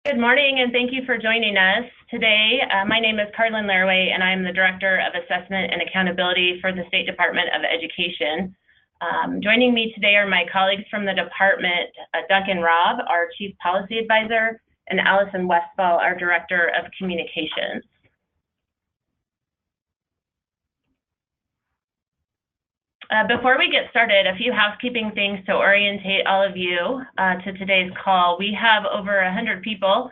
Good morning, and thank you for joining us today. My name is Carlin Laraway, and I'm the Director of Assessment and Accountability for the State Department of Education. Joining me today are my colleagues from the department, Duncan Robb, our Chief Policy Advisor, and Allison Westfall, our Director of Communications. Before we get started, a few housekeeping things to orientate all of you to today's call. We have over 100 people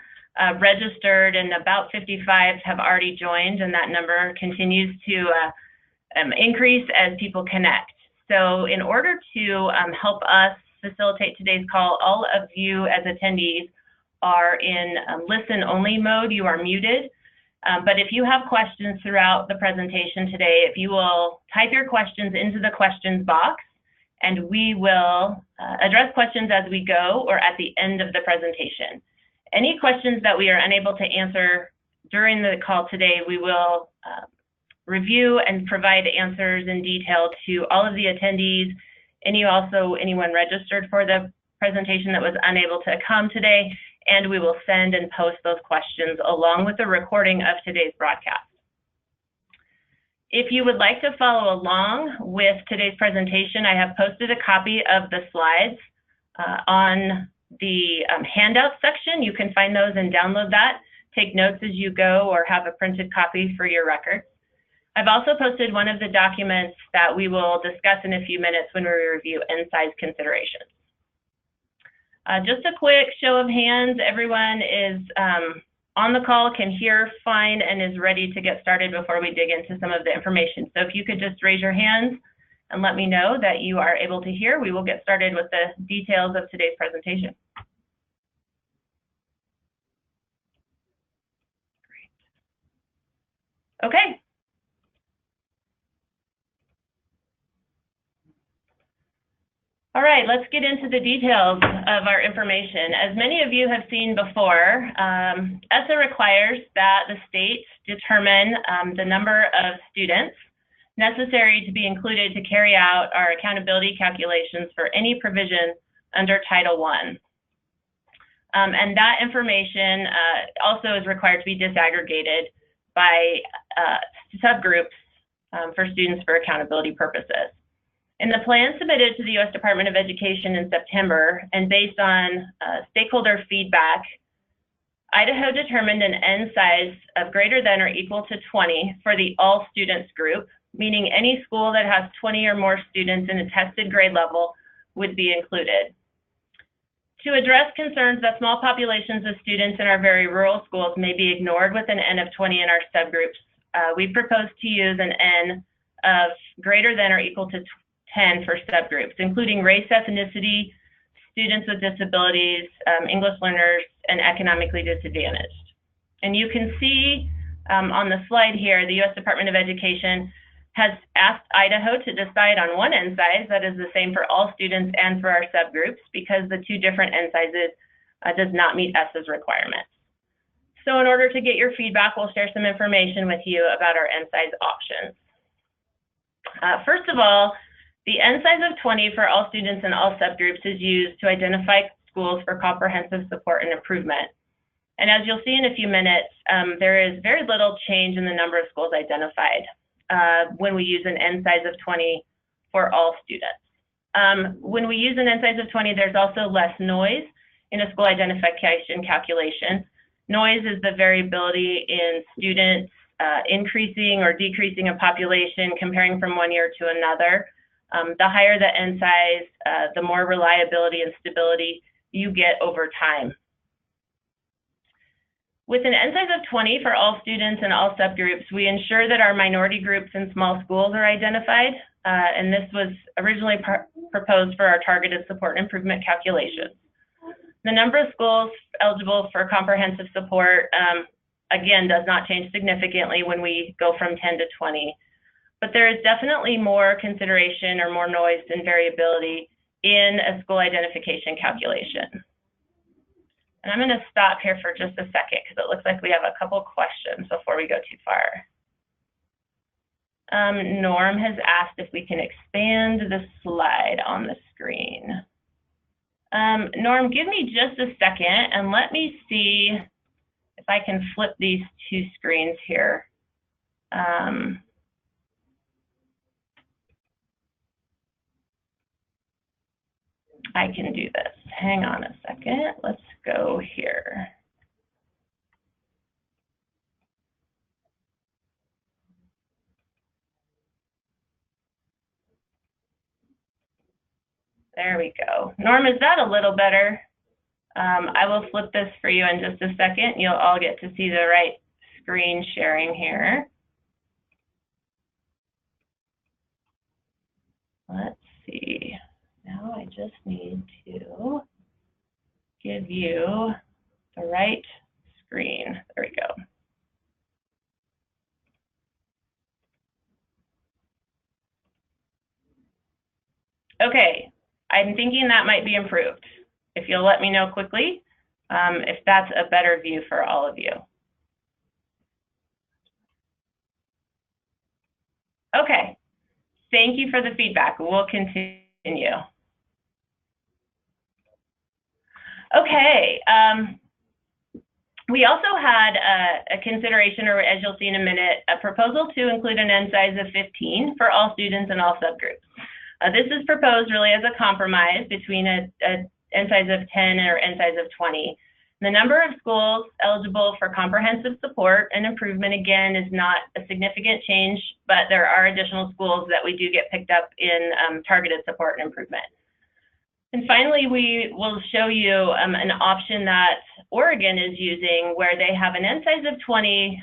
registered, and about 55 have already joined, and that number continues to increase as people connect. So in order to help us facilitate today's call, all of you as attendees are in listen-only mode. You are muted. But if you have questions throughout the presentation today, if you will type your questions into the questions box, and we will address questions as we go or at the end of the presentation. Any questions that we are unable to answer during the call today, we will review and provide answers in detail to all of the attendees, and anyone registered for the presentation that was unable to come today, and we will send and post those questions along with the recording of today's broadcast. If you would like to follow along with today's presentation, I have posted a copy of the slides on the handout section. You can find those and download that, take notes as you go, or have a printed copy for your records. I've also posted one of the documents that we will discuss in a few minutes when we review end-size considerations. Just a quick show of hands. Everyone is on the call, can hear fine, and is ready to get started before we dig into some of the information. So if you could just raise your hands and let me know that you are able to hear, we will get started with the details of today's presentation. Great. Okay. All right, let's get into the details of our information. As many of you have seen before, ESSA requires that the state determine the number of students necessary to be included to carry out our accountability calculations for any provision under Title I. And that information also is required to be disaggregated by subgroups for students for accountability purposes. In the plan submitted to the U.S. Department of Education in September, and based on stakeholder feedback, Idaho determined an N size of greater than or equal to 20 for the all students group, meaning any school that has 20 or more students in a tested grade level would be included. To address concerns that small populations of students in our very rural schools may be ignored with an N of 20 in our subgroups, we propose to use an N of greater than or equal to 10 for subgroups, including race, ethnicity, students with disabilities, English learners, and economically disadvantaged. And you can see on the slide here, the U.S. Department of Education has asked Idaho to decide on one N size that is the same for all students and for our subgroups, because the two different N sizes does not meet ESSA's requirements. So in order to get your feedback, we'll share some information with you about our N size options. First of all, the N size of 20 for all students and all subgroups is used to identify schools for comprehensive support and improvement. And as you'll see in a few minutes, there is very little change in the number of schools identified when we use an N size of 20 for all students. When we use an N size of 20, there's also less noise in a school identification calculation. Noise is the variability in students increasing or decreasing a population, comparing from one year to another. The higher the N size, the more reliability and stability you get over time. With an N size of 20 for all students and all subgroups, we ensure that our minority groups and small schools are identified, and this was originally proposed for our targeted support and improvement calculations. The number of schools eligible for comprehensive support, again, does not change significantly when we go from 10 to 20. But there is definitely more consideration or more noise and variability in a school identification calculation. And I'm going to stop here for just a second because it looks like we have a couple questions before we go too far. Norm has asked if we can expand the slide on the screen. Norm, give me just a second and let me see if I can flip these two screens here. I can do this. Hang on a second. Let's go here. There we go. Norm, is that a little better? I will flip this for you in just a second. You'll all get to see the right screen sharing here. Let's see. Now I just need to give you the right screen. There we go. Okay, I'm thinking that might be improved. If you'll let me know quickly, if that's a better view for all of you. Okay, thank you for the feedback. We'll continue. Okay, we also had a consideration, or as you'll see in a minute, a proposal to include an N size of 15 for all students and all subgroups. This is proposed really as a compromise between a N size of 10 or N size of 20. The number of schools eligible for comprehensive support and improvement, again, is not a significant change, but there are additional schools that we do get picked up in targeted support and improvement. And finally, we will show you an option that Oregon is using where they have an N size of 20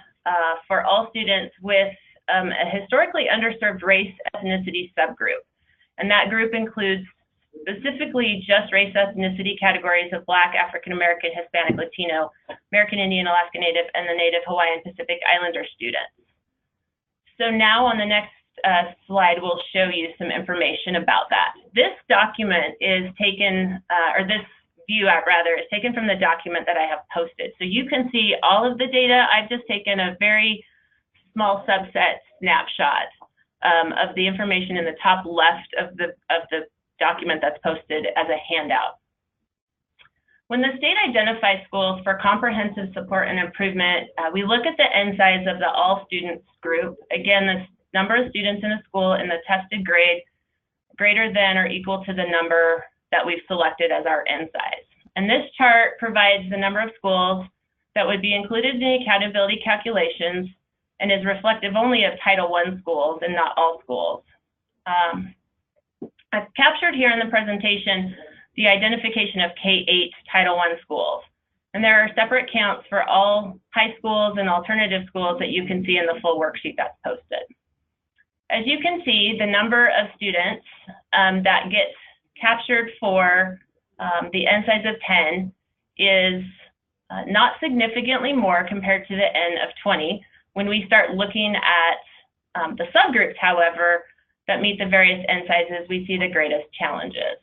for all students with a historically underserved race ethnicity subgroup. And that group includes specifically just race ethnicity categories of Black, African American, Hispanic, Latino, American Indian, Alaska Native, and the Native Hawaiian Pacific Islander students. So now on the next slide, we'll show you some information about that. This document is taken, or this view rather, is taken from the document that I have posted. So you can see all of the data. I've just taken a very small subset snapshot of the information in the top left of the document that's posted as a handout. When the state identifies schools for comprehensive support and improvement, we look at the N size of the all students group. Again, the number of students in a school in the tested grade greater than or equal to the number that we've selected as our N size. And this chart provides the number of schools that would be included in the accountability calculations and is reflective only of Title I schools and not all schools. I've captured here in the presentation the identification of K-8 Title I schools. And there are separate counts for all high schools and alternative schools that you can see in the full worksheet that's posted. As you can see, the number of students that gets captured for the N size of 10 is not significantly more compared to the N of 20. When we start looking at the subgroups, however, that meet the various N sizes, we see the greatest challenges.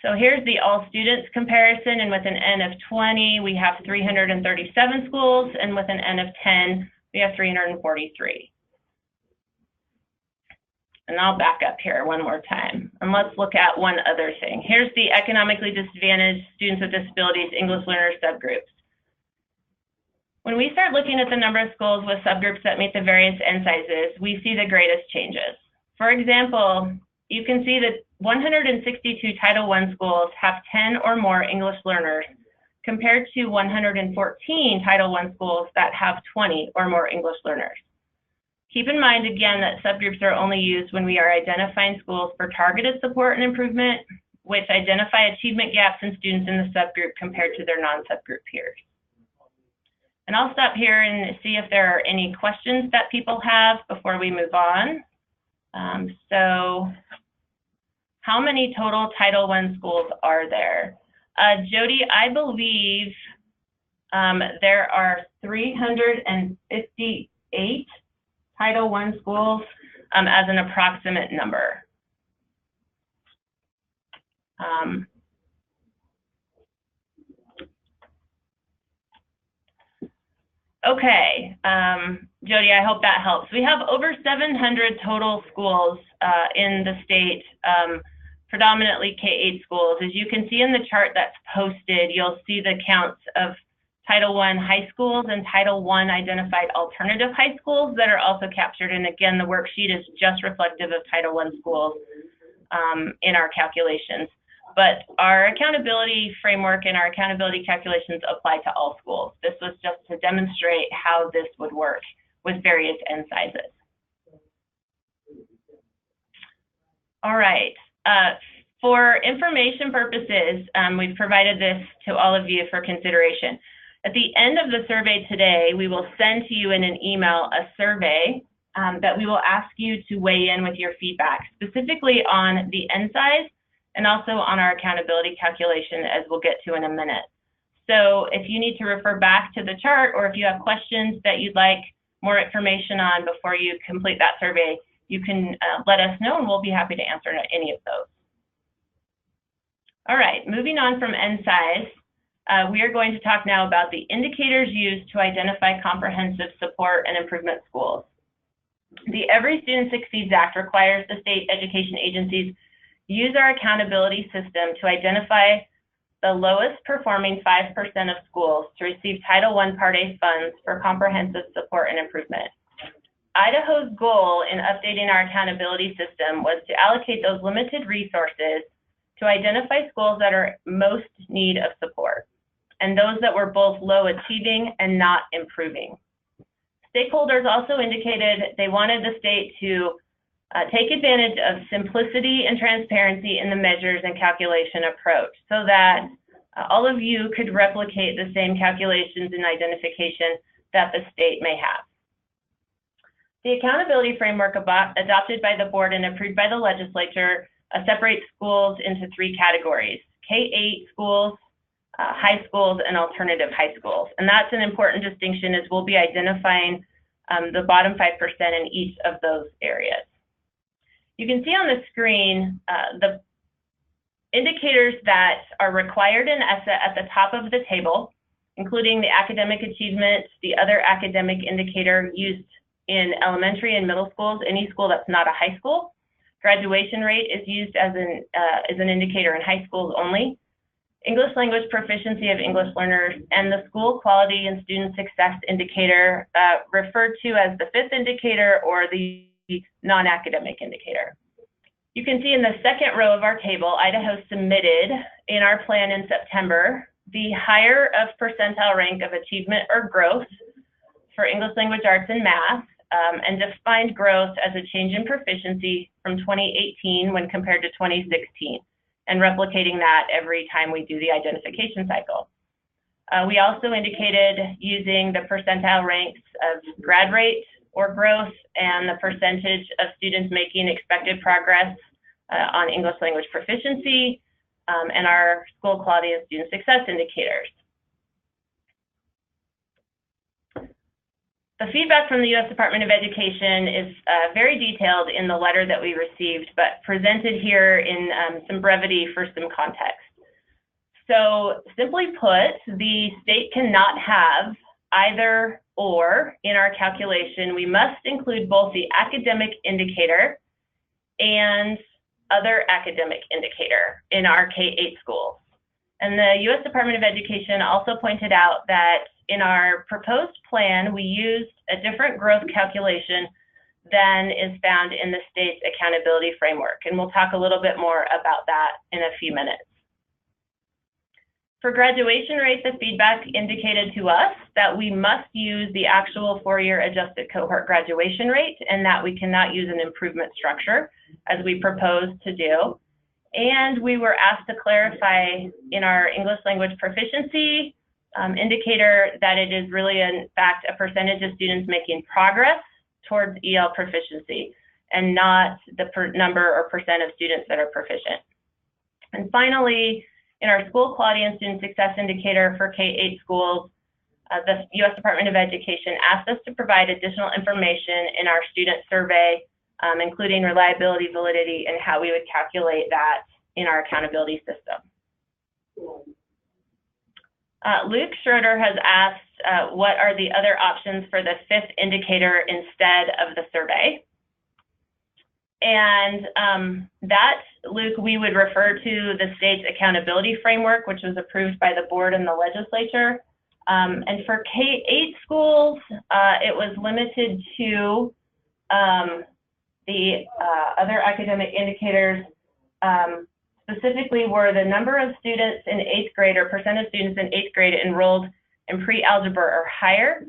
So here's the all students comparison, and with an N of 20, we have 337 schools, and with an N of 10, we have 343. And I'll back up here one more time, and let's look at one other thing. Here's the economically disadvantaged students with disabilities English learner subgroups. When we start looking at the number of schools with subgroups that meet the various N sizes, we see the greatest changes. For example, you can see that 162 Title I schools have 10 or more English learners, compared to 114 Title I schools that have 20 or more English learners. Keep in mind, again, that subgroups are only used when we are identifying schools for targeted support and improvement, which identify achievement gaps in students in the subgroup compared to their non-subgroup peers. And I'll stop here and see if there are any questions that people have before we move on. So how many total Title I schools are there? Jody, I believe there are 358 Title I schools as an approximate number. Okay, Jody, I hope that helps. We have over 700 total schools in the state, predominantly K-8 schools. As you can see in the chart that's posted, you'll see the counts of Title I high schools and Title I identified alternative high schools that are also captured. And again, the worksheet is just reflective of Title I schools in our calculations. But our accountability framework and our accountability calculations apply to all schools. This was just to demonstrate how this would work with various N sizes. All right. For information purposes, we've provided this to all of you for consideration. At the end of the survey today, we will send to you in an email a survey that we will ask you to weigh in with your feedback, specifically on the N size and also on our accountability calculation, as we'll get to in a minute. So if you need to refer back to the chart, or if you have questions that you'd like more information on before you complete that survey, you can let us know and we'll be happy to answer any of those. All right, moving on from N size, we are going to talk now about the indicators used to identify comprehensive support and improvement schools. The Every Student Succeeds Act requires the state education agencies use our accountability system to identify the lowest performing 5% of schools to receive Title I Part A funds for comprehensive support and improvement. Idaho's goal in updating our accountability system was to allocate those limited resources to identify schools that are most in need of support, and those that were both low achieving and not improving. Stakeholders also indicated they wanted the state to take advantage of simplicity and transparency in the measures and calculation approach so that all of you could replicate the same calculations and identification that the state may have. The accountability framework adopted by the board and approved by the legislature separates schools into 3 categories: K-8 schools, high schools, and alternative high schools. And that's an important distinction, as we'll be identifying the bottom 5% in each of those areas. You can see on the screen the indicators that are required in ESSA at the top of the table, including the academic achievement, the other academic indicator used in elementary and middle schools, any school that's not a high school. Graduation rate is used as an indicator in high schools only. English language proficiency of English learners, and the school quality and student success indicator, referred to as the 5th indicator or the non-academic indicator. You can see in the second row of our table, Idaho submitted in our plan in September the higher of percentile rank of achievement or growth for English language arts and math, and defined growth as a change in proficiency from 2018 when compared to 2016, and replicating that every time we do the identification cycle. We also indicated using the percentile ranks of grad rate or growth and the percentage of students making expected progress on English language proficiency, and our school quality and student success indicators. The feedback from the U.S. Department of Education is very detailed in the letter that we received, but presented here in some brevity for some context. So simply put, the state cannot have either or in our calculation. We must include both the academic indicator and other academic indicator in our K-8 schools. And the U.S. Department of Education also pointed out that in our proposed plan, we used a different growth calculation than is found in the state's accountability framework. And we'll talk a little bit more about that in a few minutes. For graduation rate, the feedback indicated to us that we must use the actual 4-year adjusted cohort graduation rate, and that we cannot use an improvement structure as we proposed to do. And we were asked to clarify in our English language proficiency indicator that it is really, in fact, a percentage of students making progress towards EL proficiency, and not the number or percent of students that are proficient. And finally, in our school quality and student success indicator for K-8 schools, the U.S. Department of Education asked us to provide additional information in our student survey, including reliability, validity, and how we would calculate that in our accountability system. Luke Schroeder has asked, what are the other options for the fifth indicator instead of the survey? And that, Luke, we would refer to the state's accountability framework, which was approved by the board and the legislature. And for K-8 schools, it was limited to the other academic indicators, specifically were the number of students in 8th grade or percent of students in 8th grade enrolled in pre-algebra or higher,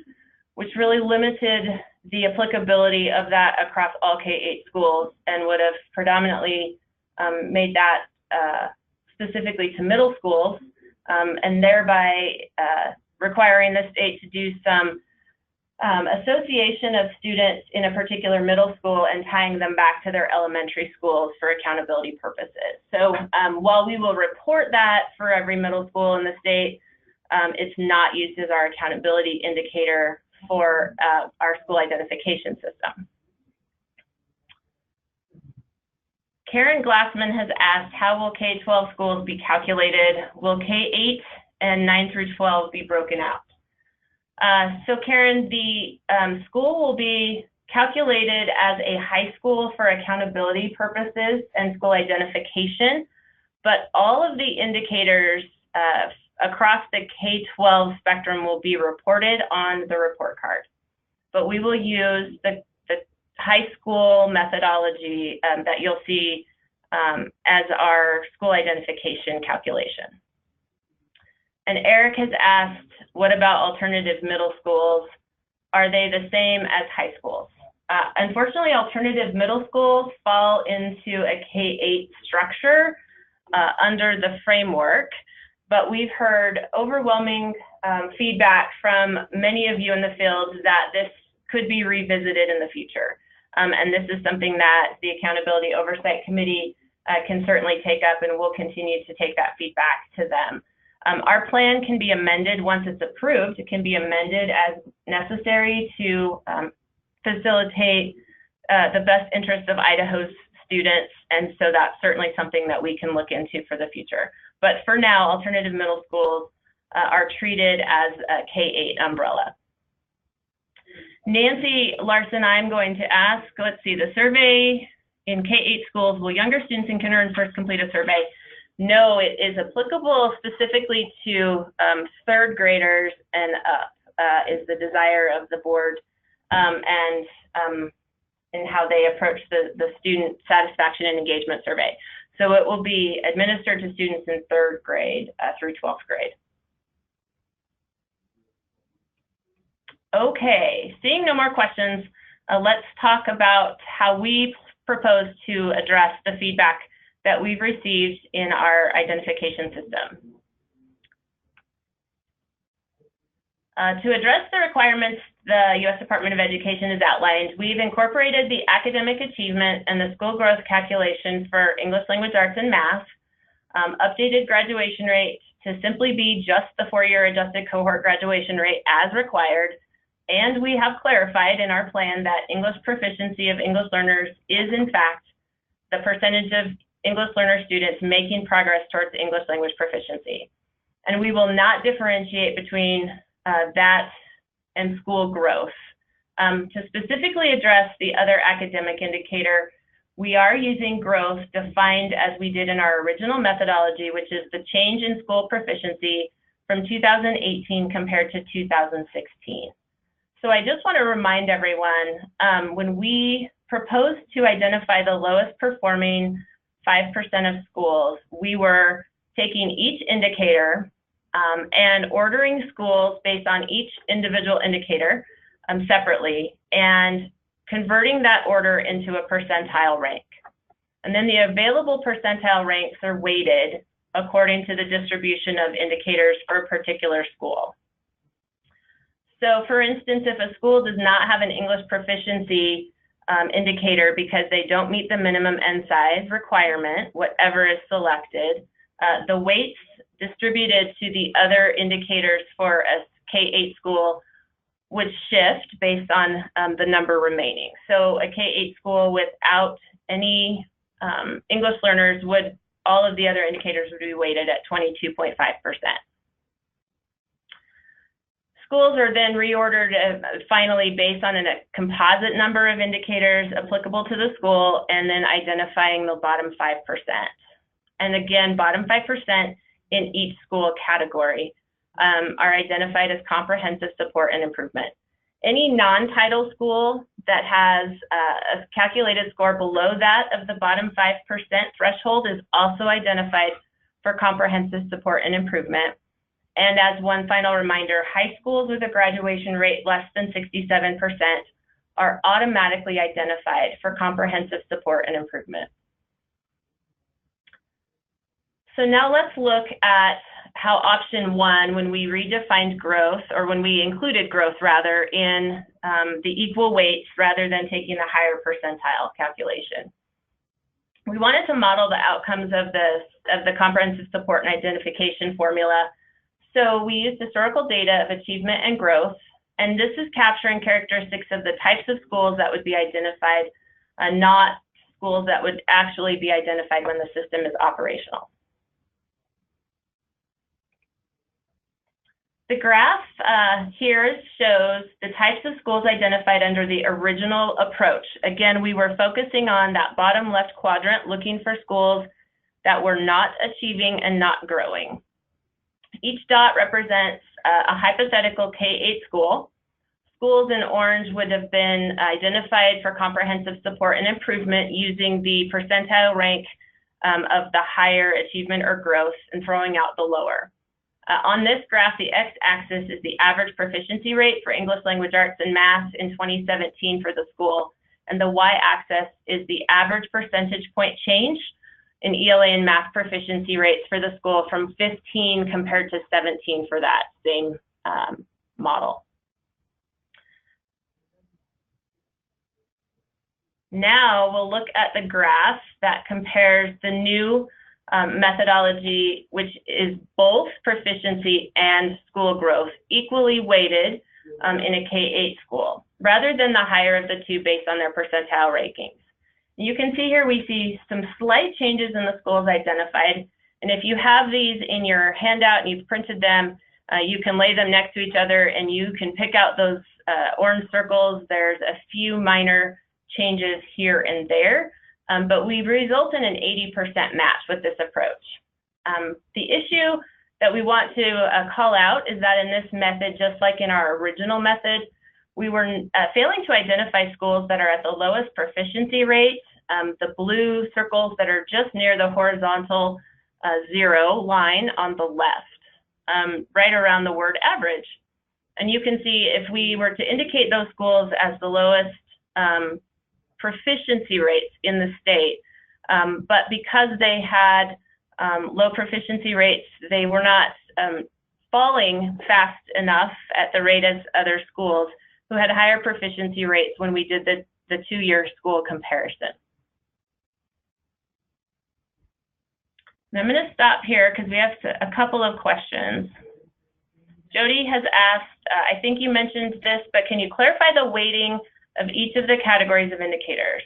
which really limited the applicability of that across all K-8 schools and would have predominantly made that specifically to middle schools, and thereby requiring the state to do some association of students in a particular middle school and tying them back to their elementary schools for accountability purposes. So while we will report that for every middle school in the state, it's not used as our accountability indicator for our school identification system. Karen Glassman has asked, how will K-12 schools be calculated? Will K-8 and 9 through 12 be broken out? So Karen, the school will be calculated as a high school for accountability purposes and school identification, but all of the indicators across the K-12 spectrum will be reported on the report card. But we will use the high school methodology that you'll see as our school identification calculation. And Eric has asked, what about alternative middle schools? Are they the same as high schools? Unfortunately, alternative middle schools fall into a K-8 structure under the framework, but we've heard overwhelming feedback from many of you in the field that this could be revisited in the future. And this is something that the Accountability Oversight Committee can certainly take up, and we'll continue to take that feedback to them. Our plan can be amended once it's approved. It can be amended as necessary to facilitate the best interest of Idaho's students, and so that's certainly something that we can look into for the future. But for now, alternative middle schools are treated as a K-8 umbrella. Nancy Larson, I'm going to ask, let's see, the survey in K-8 schools, will younger students in kindergarten first complete a survey? No, it is applicable specifically to third graders and up is the desire of the board, and how they approach the student satisfaction and engagement survey. So it will be administered to students in third grade through 12th grade. Okay, seeing no more questions, let's talk about how we propose to address the feedback that we've received in our identification system. To address the requirements the U.S. Department of Education has outlined, we've incorporated the academic achievement and the school growth calculation for English language arts and math, updated graduation rate to simply be just the four-year adjusted cohort graduation rate as required, and we have clarified in our plan that English proficiency of English learners is in fact the percentage of English learner students making progress towards English language proficiency. And we will not differentiate between that and school growth. To specifically address the other academic indicator, we are using growth defined as we did in our original methodology, which is the change in school proficiency from 2018 compared to 2016. So I just want to remind everyone, when we proposed to identify the lowest performing 5% of schools, we were taking each indicator and ordering schools based on each individual indicator separately and converting that order into a percentile rank. And then the available percentile ranks are weighted according to the distribution of indicators for a particular school. So for instance, if a school does not have an English proficiency indicator because they don't meet the minimum N size requirement, whatever is selected, the weights distributed to the other indicators for a K-8 school would shift based on the number remaining. So a K-8 school without any English learners all of the other indicators would be weighted at 22.5%. Schools are then reordered finally based on a composite number of indicators applicable to the school, and then identifying the bottom 5%. And again, bottom 5% in each school category are identified as comprehensive support and improvement. Any non-title school that has a calculated score below that of the bottom 5% threshold is also identified for comprehensive support and improvement. And as one final reminder, high schools with a graduation rate less than 67% are automatically identified for comprehensive support and improvement. So now let's look at how option 1, when we redefined growth, or when we included growth rather, in the equal weights rather than taking the higher percentile calculation. We wanted to model the outcomes of the comprehensive support and identification formula. So we used historical data of achievement and growth, and this is capturing characteristics of the types of schools that would be identified, not schools that would actually be identified when the system is operational. The graph here shows the types of schools identified under the original approach. Again, we were focusing on that bottom left quadrant, looking for schools that were not achieving and not growing. Each dot represents a hypothetical K-8 school. Schools in orange would have been identified for comprehensive support and improvement using the percentile rank of the higher achievement or growth and throwing out the lower. On this graph, the x-axis is the average proficiency rate for English language arts and math in 2017 for the school, and the y-axis is the average percentage point change in ELA and math proficiency rates for the school from 15 compared to 17 for that same model. Now we'll look at the graph that compares the new methodology, which is both proficiency and school growth, equally weighted in a K-8 school, rather than the higher of the two based on their percentile rankings. You can see here we see some slight changes in the schools identified, and if you have these in your handout and you've printed them, you can lay them next to each other and you can pick out those orange circles. There's a few minor changes here and there. But we result in an 80% match with this approach. The issue that we want to call out is that in this method, just like in our original method, we were failing to identify schools that are at the lowest proficiency rate, the blue circles that are just near the horizontal 0 line on the left, right around the word average. And you can see if we were to indicate those schools as the lowest proficiency rates in the state, but because they had low proficiency rates, they were not falling fast enough at the rate as other schools who had higher proficiency rates when we did the two-year school comparison. And I'm going to stop here because we have a couple of questions. Jody has asked, I think you mentioned this, but can you clarify the weighting of each of the categories of indicators?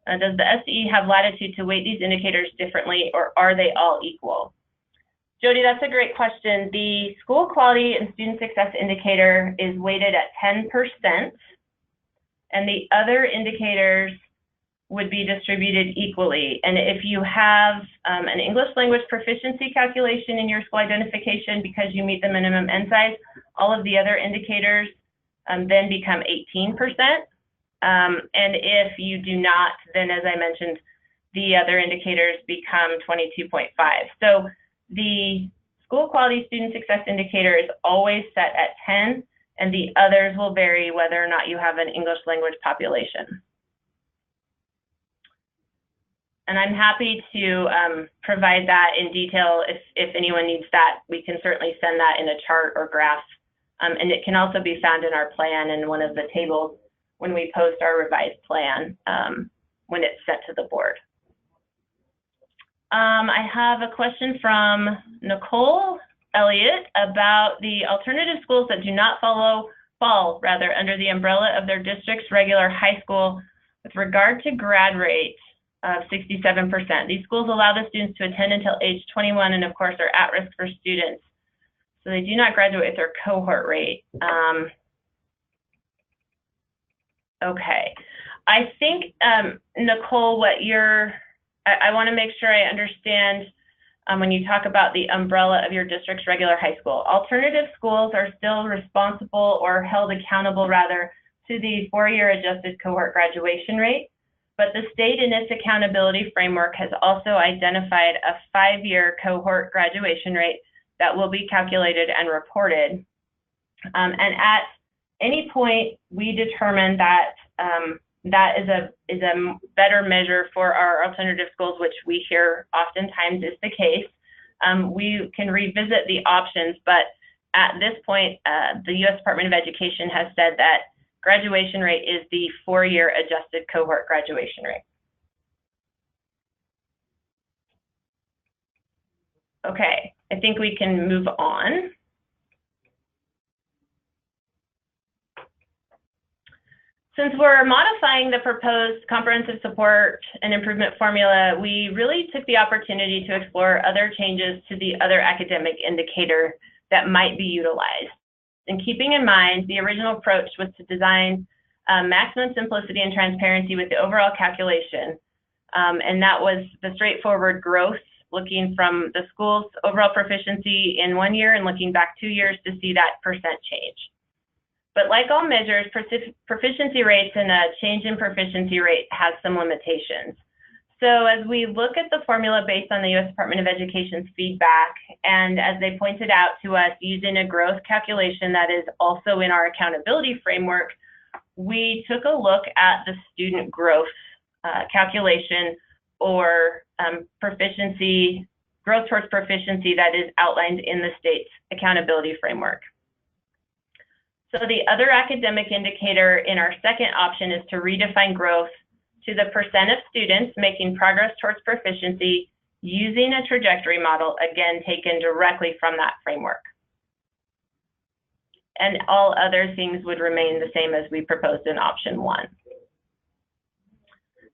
Does the SE have latitude to weight these indicators differently, or are they all equal? Jody, that's a great question. The school quality and student success indicator is weighted at 10%, and the other indicators would be distributed equally. And if you have an English language proficiency calculation in your school identification because you meet the minimum N size, all of the other indicators then become 18%. And if you do not, then as I mentioned, the other indicators become 22.5. So the school quality student success indicator is always set at 10, and the others will vary whether or not you have an English language population. And I'm happy to provide that in detail if anyone needs that. We can certainly send that in a chart or graph. And it can also be found in our plan in one of the tables when we post our revised plan when it's sent to the board. I have a question from Nicole Elliott about the alternative schools that do not fall under the umbrella of their district's regular high school with regard to grad rate of 67%. These schools allow the students to attend until age 21 and of course are at risk for students. So they do not graduate with their cohort rate. Okay. I think, Nicole, I want to make sure I understand when you talk about the umbrella of your district's regular high school. Alternative schools are still responsible or held accountable, rather, to the 4-year adjusted cohort graduation rate. But the state in its accountability framework has also identified a 5-year cohort graduation rate that will be calculated and reported. And at any point, we determine that that is a better measure for our alternative schools, which we hear oftentimes is the case. We can revisit the options, but at this point, the U.S. Department of Education has said that graduation rate is the 4-year adjusted cohort graduation rate. Okay, I think we can move on. Since we're modifying the proposed comprehensive support and improvement formula, we really took the opportunity to explore other changes to the other academic indicator that might be utilized. And keeping in mind, the original approach was to design maximum simplicity and transparency with the overall calculation. And that was the straightforward growth, looking from the school's overall proficiency in 1 year and looking back 2 years to see that percent change. But like all measures, proficiency rates and a change in proficiency rate has some limitations. So as we look at the formula based on the U.S. Department of Education's feedback, and as they pointed out to us using a growth calculation that is also in our accountability framework, we took a look at the student growth calculation, or proficiency, growth towards proficiency, that is outlined in the state's accountability framework. So the other academic indicator in our second option is to redefine growth to the percent of students making progress towards proficiency using a trajectory model, again, taken directly from that framework. And all other things would remain the same as we proposed in option 1.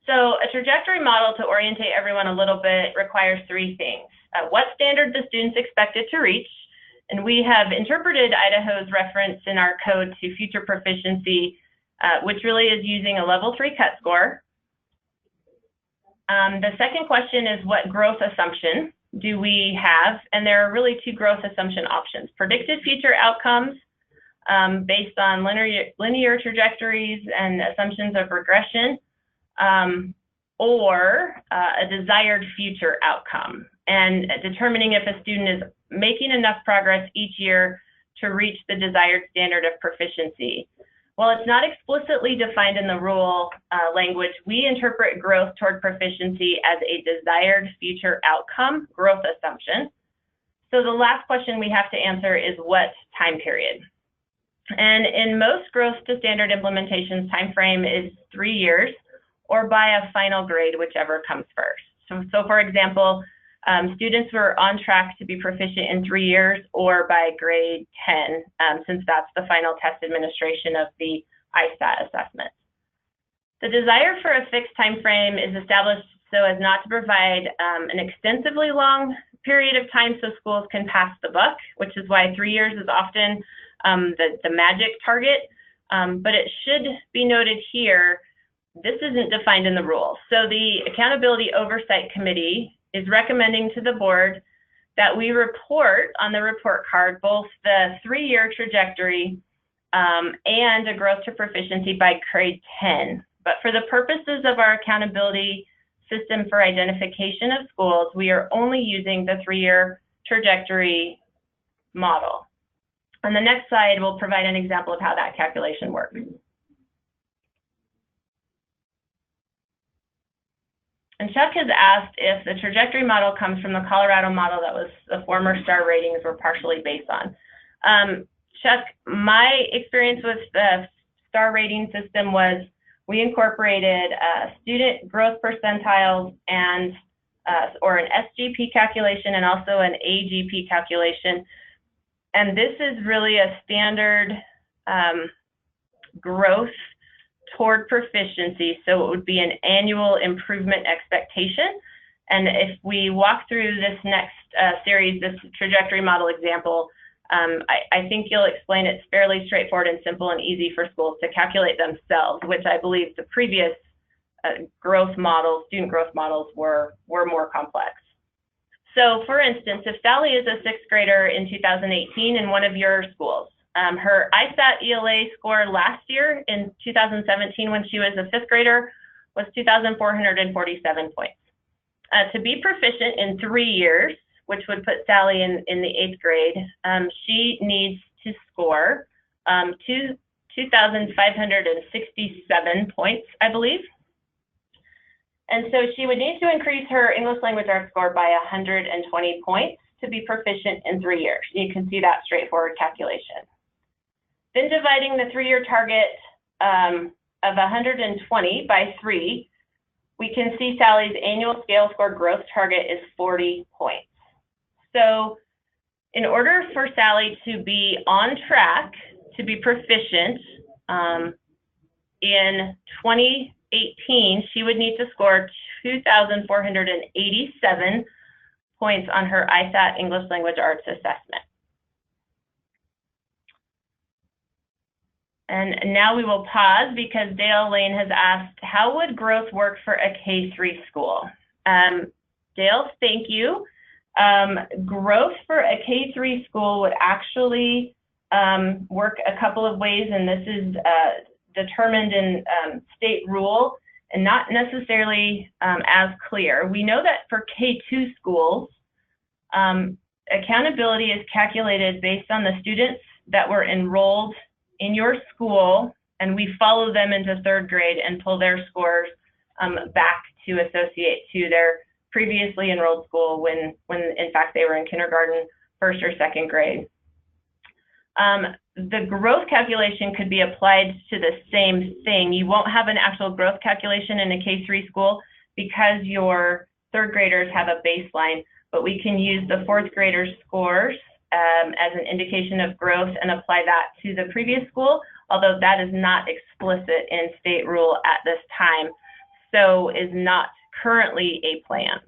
So a trajectory model, to orientate everyone a little bit, requires 3 things. What standard the students expected to reach, and we have interpreted Idaho's reference in our code to future proficiency, which really is using a level 3 cut score. The second question is, what growth assumption do we have? And there are really 2 growth assumption options: predicted future outcomes based on linear trajectories and assumptions of regression, or a desired future outcome, and determining if a student is making enough progress each year to reach the desired standard of proficiency. While it's not explicitly defined in the rule language, we interpret growth toward proficiency as a desired future outcome growth assumption. So the last question we have to answer is, what time period? And in most growth to standard implementations, time frame is 3 years, or by a final grade, whichever comes first. So for example, students were on track to be proficient in 3 years, or by grade 10, since that's the final test administration of the ISAT assessment. The desire for a fixed time frame is established so as not to provide an extensively long period of time so schools can pass the buck, which is why 3 years is often the magic target. But it should be noted here, this isn't defined in the rule. So the Accountability Oversight Committee is recommending to the board that we report on the report card both the 3-year trajectory and a growth to proficiency by grade 10. But for the purposes of our accountability system for identification of schools, we are only using the 3-year trajectory model. On the next slide, we'll provide an example of how that calculation works. And Chuck has asked if the trajectory model comes from the Colorado model that was the former STAR ratings were partially based on. Chuck, my experience with the STAR rating system was we incorporated student growth percentiles and or an SGP calculation and also an AGP calculation. And this is really a standard growth toward proficiency, so it would be an annual improvement expectation. And if we walk through this next series, this trajectory model example, I think you'll explain it's fairly straightforward and simple and easy for schools to calculate themselves, which I believe the previous growth models, student growth models, were more complex. So for instance, if Sally is a sixth grader in 2018 in one of your schools, her ISAT ELA score last year in 2017 when she was a fifth grader was 2,447 points. To be proficient in 3 years, which would put Sally in the 8th grade, she needs to score 2,567 points, I believe. And so she would need to increase her English language arts score by 120 points to be proficient in 3 years. You can see that straightforward calculation. Then dividing the 3-year target of 120 by 3, we can see Sally's annual scale score growth target is 40 points. So in order for Sally to be on track to be proficient in 2018, she would need to score 2,487 points on her ISAT English Language Arts assessment. And now we will pause because Dale Lane has asked, how would growth work for a K-3 school? Dale, thank you. Growth for a K-3 school would actually work a couple of ways, and this is determined in state rule and not necessarily as clear. We know that for K-2 schools, accountability is calculated based on the students that were enrolled in your school, and we follow them into 3rd grade and pull their scores back to associate to their previously enrolled school when in fact they were in kindergarten, 1st or 2nd grade. The growth calculation could be applied to the same thing. You won't have an actual growth calculation in a K-3 school because your 3rd graders have a baseline, but we can use the 4th graders' scores as an indication of growth and apply that to the previous school, although that is not explicit in state rule at this time, so is not currently a plan.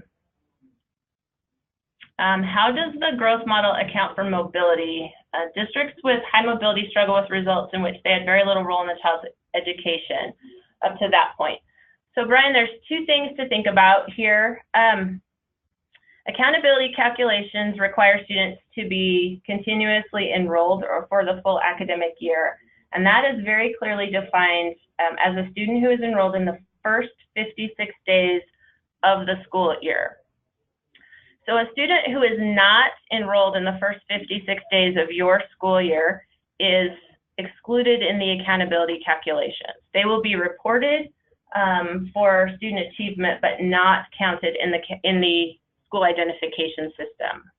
How does the growth model account for mobility? Districts with high mobility struggle with results in which they had very little role in the child's education up to that point. So Brian, there's 2 things to think about here. Accountability calculations require students to be continuously enrolled or for the full academic year. And that is very clearly defined as a student who is enrolled in the first 56 days of the school year. So a student who is not enrolled in the first 56 days of your school year is excluded in the accountability calculations. They will be reported for student achievement, but not counted in the school identification system.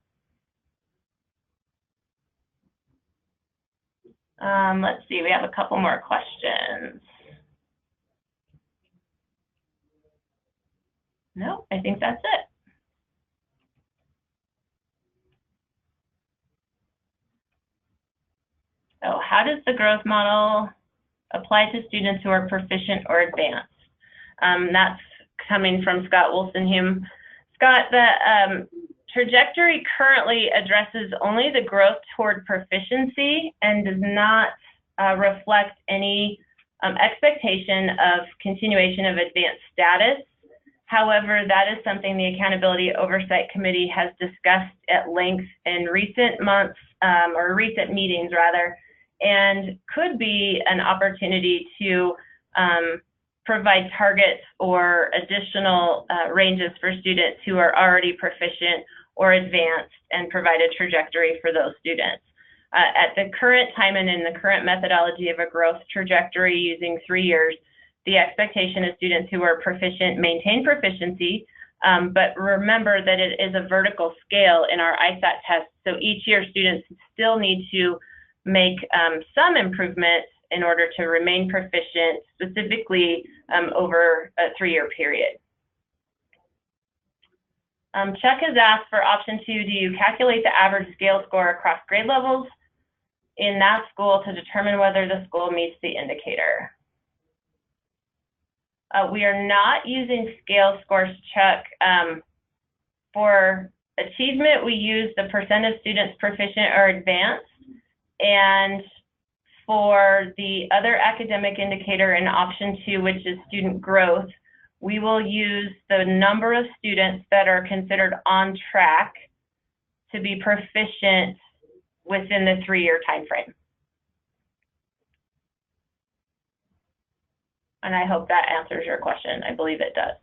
Let's see, we have a couple more questions. No, I think that's it. So how does the growth model apply to students who are proficient or advanced? That's coming from Scott Wolstenhume. Scott, the trajectory currently addresses only the growth toward proficiency and does not reflect any expectation of continuation of advanced status. However, that is something the Accountability Oversight Committee has discussed at length in recent months, or recent meetings rather, and could be an opportunity to provide targets or additional ranges for students who are already proficient or advanced and provide a trajectory for those students. At the current time and in the current methodology of a growth trajectory using 3 years, the expectation is students who are proficient maintain proficiency, but remember that it is a vertical scale in our ISAT test. So each year students still need to make some improvements in order to remain proficient, specifically over a 3-year period. Chuck has asked for option 2, do you calculate the average scale score across grade levels in that school to determine whether the school meets the indicator? We are not using scale scores, Chuck. For achievement, we use the percent of students proficient or advanced. And for the other academic indicator in option 2, which is student growth, we will use the number of students that are considered on track to be proficient within the 3-year time frame. And I hope that answers your question. I believe it does.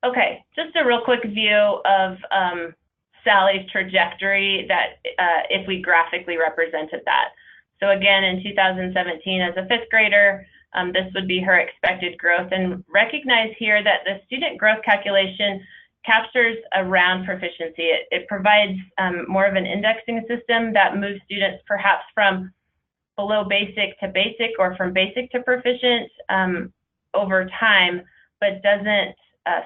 Okay, just a real quick view of Sally's trajectory that if we graphically represented that. So again, in 2017, as a 5th grader, this would be her expected growth. And recognize here that the student growth calculation captures around proficiency. It provides more of an indexing system that moves students perhaps from below basic to basic or from basic to proficient over time, but doesn't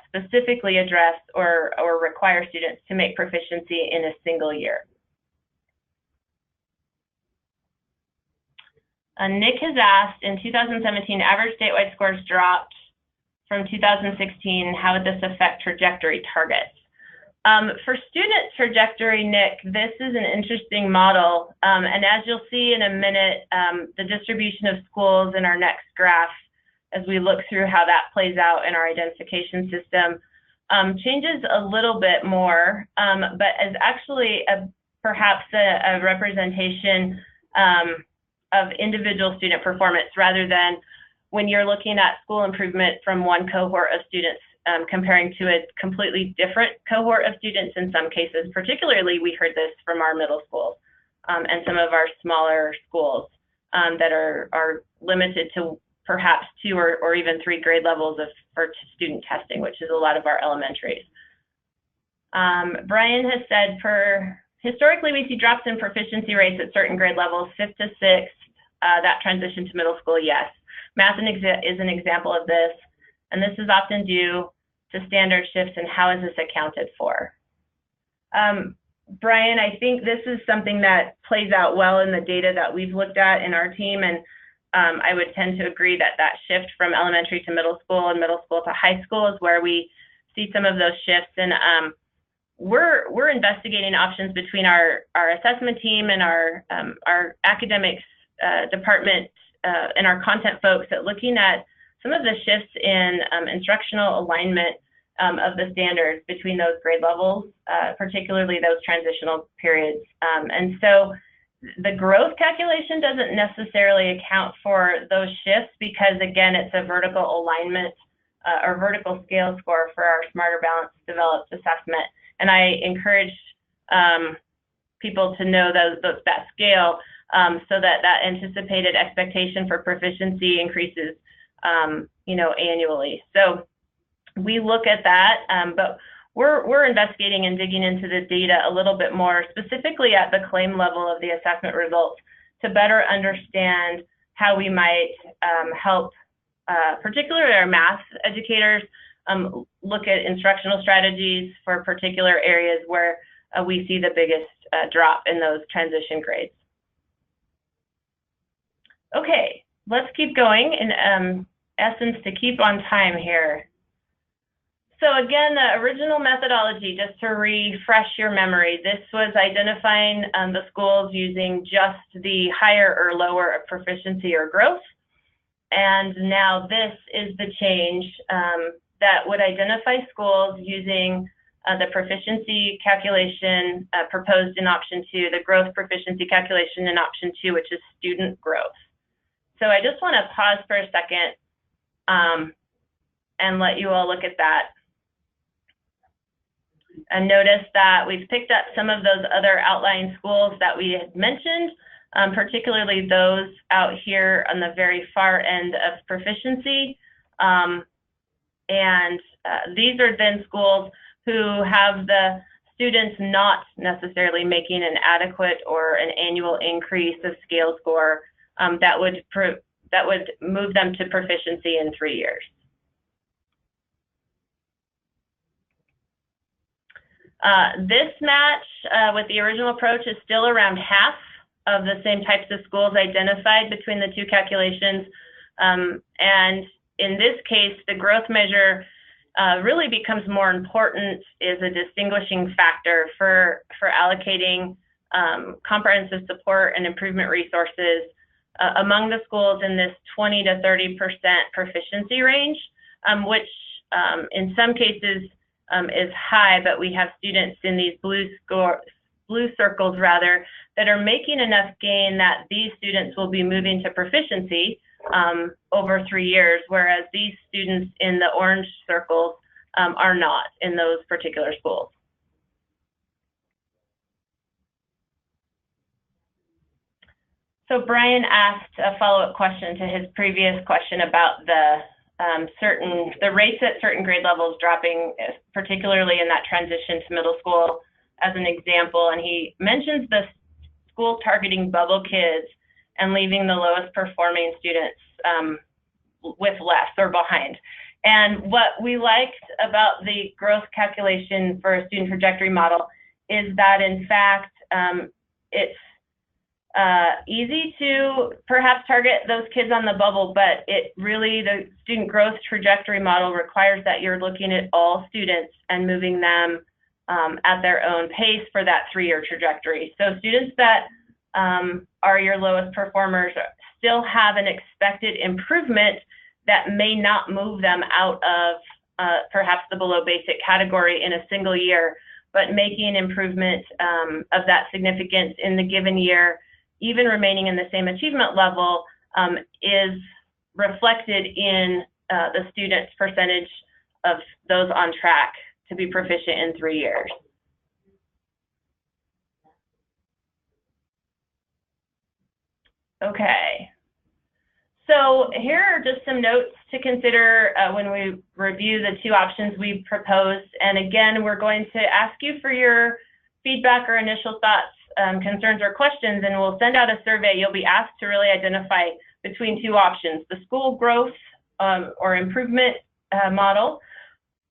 specifically address or require students to make proficiency in a single year. Nick has asked, in 2017, average statewide scores dropped from 2016. How would this affect trajectory targets? For student trajectory, Nick, this is an interesting model. And as you'll see in a minute, the distribution of schools in our next graph, as we look through how that plays out in our identification system, changes a little bit more, but is actually perhaps a representation of individual student performance rather than when you're looking at school improvement from one cohort of students comparing to a completely different cohort of students in some cases. Particularly, we heard this from our middle schools and some of our smaller schools that are limited to perhaps 2 or even 3 grade levels for student testing, which is a lot of our elementaries. Brian has said, historically, we see drops in proficiency rates at certain grade levels, 5th to 6th, that transition to middle school, yes. Math is an example of this, and this is often due to standard shifts, and how is this accounted for? Brian, I think this is something that plays out well in the data that we've looked at in our team, and I would tend to agree that that shift from elementary to middle school and middle school to high school is where we see some of those shifts. And we're investigating options between our assessment team and our academics department and our content folks at looking at some of the shifts in instructional alignment of the standards between those grade levels, particularly those transitional periods. And so the growth calculation doesn't necessarily account for those shifts because, again, it's a vertical alignment or vertical scale score for our Smarter Balanced Developed assessment. And I encourage people to know that scale so that anticipated expectation for proficiency increases, annually. So we look at that, but we're investigating and digging into the data a little bit more, specifically at the claim level of the assessment results, to better understand how we might help, particularly our math educators, look at instructional strategies for particular areas where we see the biggest drop in those transition grades. Okay, let's keep going in essence to keep on time here. So again, the original methodology, just to refresh your memory, this was identifying the schools using just the higher or lower of proficiency or growth. And now this is the change that would identify schools using the proficiency calculation proposed in option 2, the growth proficiency calculation in option 2, which is student growth. So I just want to pause for a second and let you all look at that. And notice that we've picked up some of those other outlying schools that we had mentioned, particularly those out here on the very far end of proficiency. These are then schools who have the students not necessarily making an adequate or an annual increase of scale score that would move them to proficiency in 3 years. This match with the original approach is still around half of the same types of schools identified between the two calculations. And in this case, the growth measure really becomes more important, is a distinguishing factor for allocating comprehensive support and improvement resources among the schools in this 20 to 30% proficiency range, which in some cases is high, but we have students in these blue circles rather, that are making enough gain that these students will be moving to proficiency over 3 years, whereas these students in the orange circles are not in those particular schools. So Brian asked a follow-up question to his previous question about the rates at certain grade levels dropping, particularly in that transition to middle school as an example, and he mentions the school targeting bubble kids and leaving the lowest performing students with less or behind. And what we liked about the growth calculation for a student trajectory model is that, in fact, it's easy to perhaps target those kids on the bubble, but the student growth trajectory model requires that you're looking at all students and moving them at their own pace for that 3-year trajectory. So students that are your lowest performers still have an expected improvement that may not move them out of perhaps the below basic category in a single year, but making improvement of that significance in the given year, even remaining in the same achievement level, is reflected in the student's percentage of those on track to be proficient in 3 years. Okay, so here are just some notes to consider when we review the 2 options we proposed. And again, we're going to ask you for your feedback or initial thoughts, concerns, or questions, and we'll send out a survey. You'll be asked to really identify between 2 options: the school growth or improvement model,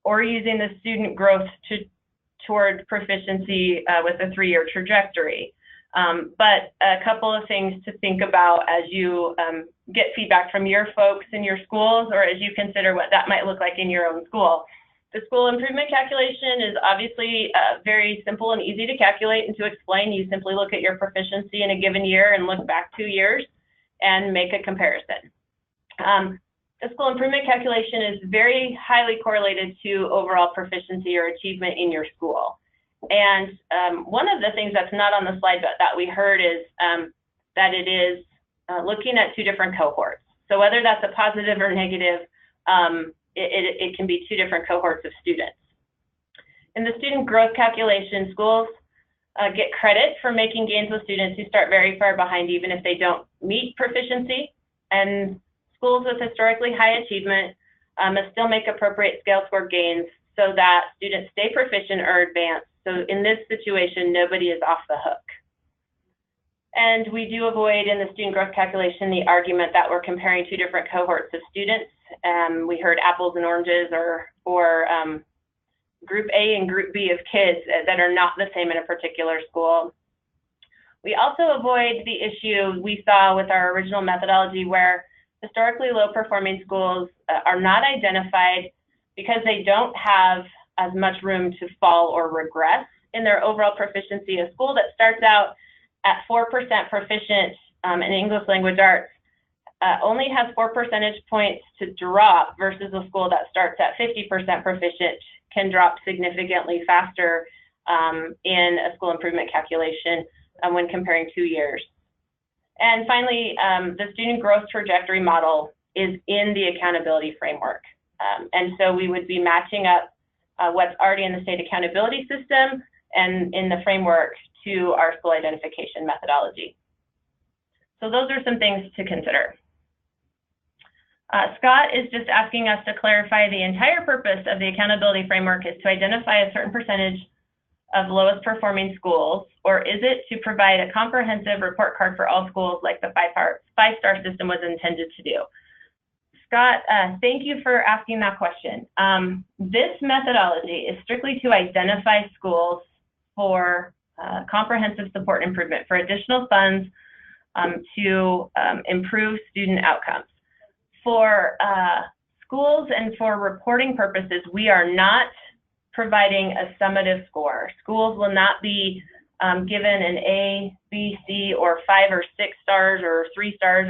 or using the student growth toward proficiency with a 3-year trajectory. But a couple of things to think about as you get feedback from your folks in your schools, or as you consider what that might look like in your own school. The school improvement calculation is obviously very simple and easy to calculate and to explain. You simply look at your proficiency in a given year and look back 2 years and make a comparison. The school improvement calculation is very highly correlated to overall proficiency or achievement in your school. And one of the things that's not on the slide but that we heard is that it is looking at 2 different cohorts. So whether that's a positive or negative, it can be 2 different cohorts of students. In the student growth calculation, schools get credit for making gains with students who start very far behind, even if they don't meet proficiency. And schools with historically high achievement must still make appropriate scale score gains so that students stay proficient or advanced. So in this situation, nobody is off the hook. And we do avoid in the student growth calculation the argument that we're comparing 2 different cohorts of students. We heard apples and oranges, or group A and group B of kids that are not the same in a particular school. We also avoid the issue we saw with our original methodology where historically low performing schools are not identified because they don't have as much room to fall or regress in their overall proficiency. A school that starts out at 4% proficient in English language arts only has 4 percentage points to drop versus a school that starts at 50% proficient can drop significantly faster in a school improvement calculation when comparing 2 years. And finally, the student growth trajectory model is in the accountability framework. And so we would be matching up what's already in the state accountability system and in the framework to our school identification methodology. So those are some things to consider. Scott is just asking us to clarify the entire purpose of the accountability framework is to identify a certain percentage of lowest performing schools, or is it to provide a comprehensive report card for all schools like the five-star system was intended to do? Scott, thank you for asking that question. This methodology is strictly to identify schools for comprehensive support improvement, for additional funds to improve student outcomes. For schools and for reporting purposes, we are not providing a summative score. Schools will not be given an A, B, C, or 5 or 6 stars, or 3 stars,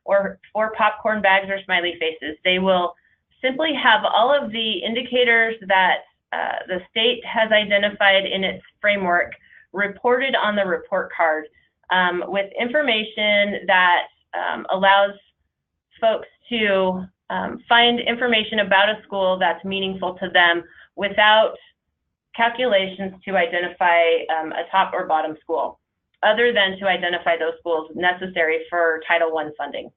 or 4 popcorn bags or smiley faces. They will simply have all of the indicators that the state has identified in its framework reported on the report card, with information that allows folks to find information about a school that's meaningful to them without calculations to identify a top or bottom school, other than to identify those schools necessary for Title I funding.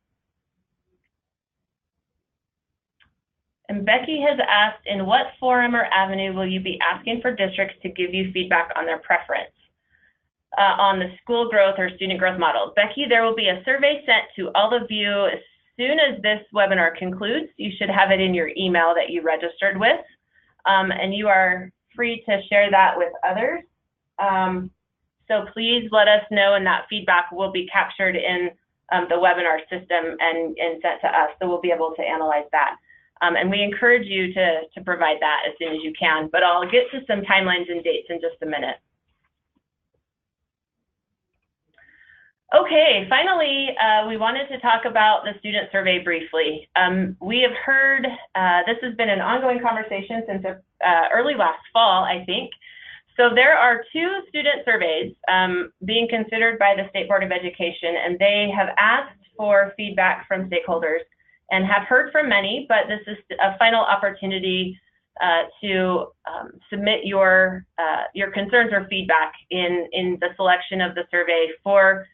And Becky has asked, in what forum or avenue will you be asking for districts to give you feedback on their preference on the school growth or student growth models? Becky, there will be a survey sent to all of you as soon as this webinar concludes. You should have it in your email that you registered with, and you are free to share that with others. So please let us know, and that feedback will be captured in the webinar system and sent to us, so we'll be able to analyze that. And we encourage you to provide that as soon as you can, but I'll get to some timelines and dates in just a minute. Okay, finally, we wanted to talk about the student survey briefly. We have heard, this has been an ongoing conversation since early last fall, I think. So there are 2 student surveys being considered by the State Board of Education, and they have asked for feedback from stakeholders and have heard from many, but this is a final opportunity to submit your concerns or feedback in the selection of the survey for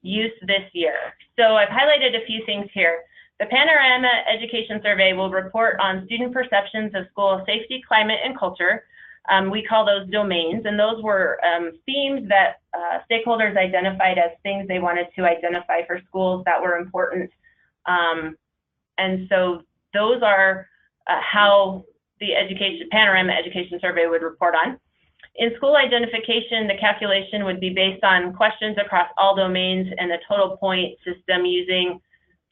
use this year. So I've highlighted a few things here. The Panorama Education Survey will report on student perceptions of school safety, climate, and culture. We call those domains, and those were themes that stakeholders identified as things they wanted to identify for schools that were important. And so those are how the Panorama Education Survey would report on. In school identification, the calculation would be based on questions across all domains and the total point system using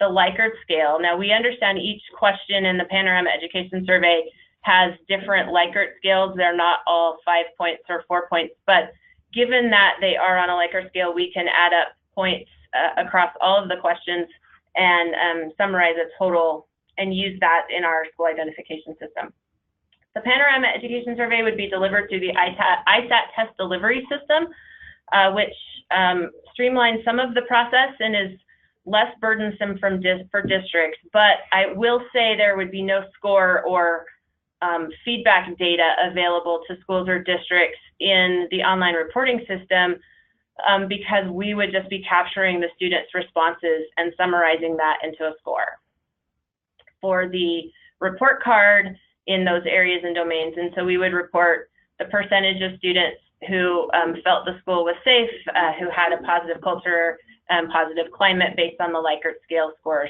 the Likert scale. Now, we understand each question in the Panorama Education Survey has different Likert scales. They're not all 5 points or 4 points, but given that they are on a Likert scale, we can add up points across all of the questions and summarize a total and use that in our school identification system. The Panorama Education Survey would be delivered through the ISAT test delivery system, which streamlines some of the process and is less burdensome for districts. But I will say there would be no score or feedback data available to schools or districts in the online reporting system because we would just be capturing the students' responses and summarizing that into a score for the report card in those areas and domains. And so we would report the percentage of students who felt the school was safe, who had a positive culture and positive climate based on the Likert scale scores.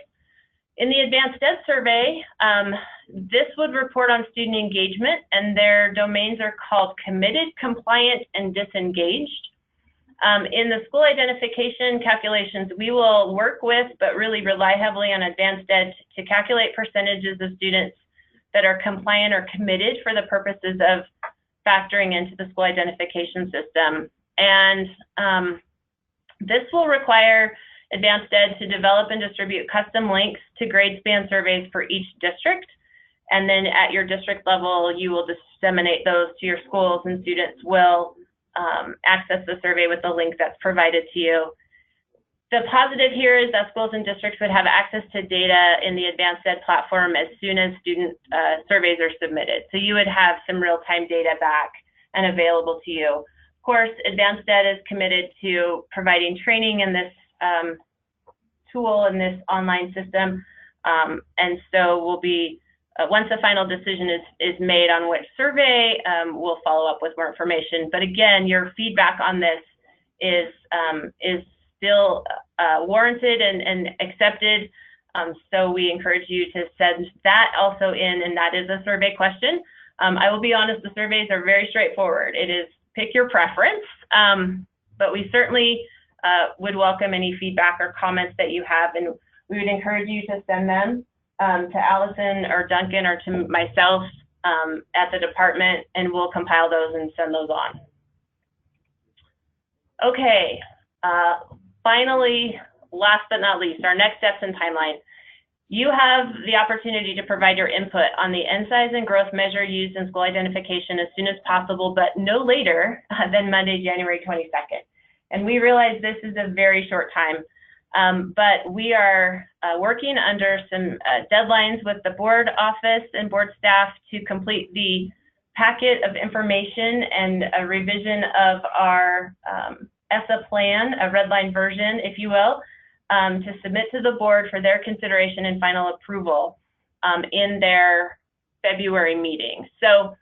In the Advanced Ed survey, this would report on student engagement, and their domains are called committed, compliant, and disengaged. In the school identification calculations, we will work with, but really rely heavily on Advanced Ed to calculate percentages of students that are compliant or committed for the purposes of factoring into the school identification system. And this will require Advanced Ed to develop and distribute custom links to grade span surveys for each district. And then at your district level, you will disseminate those to your schools, and students will access the survey with the link that's provided to you. The positive here is that schools and districts would have access to data in the Advanced Ed platform as soon as student surveys are submitted. So you would have some real-time data back and available to you. Of course, Advanced Ed is committed to providing training in this tool in this online system. And so we'll be, once a final decision is made on which survey, we'll follow up with more information. But again, your feedback on this is still warranted and accepted. So we encourage you to send that also in, and that is a survey question. I will be honest, the surveys are very straightforward. It is pick your preference, but we certainly would welcome any feedback or comments that you have, and we would encourage you to send them to Allison or Duncan or to myself at the department, and we'll compile those and send those on. Okay, finally, last but not least, our next steps and timeline. You have the opportunity to provide your input on the N-size and growth measure used in school identification as soon as possible, but no later than Monday, January 22nd. And we realize this is a very short time, but we are working under some deadlines with the board office and board staff to complete the packet of information and a revision of our ESSA plan, a red line version, if you will, to submit to the board for their consideration and final approval in their February meeting. So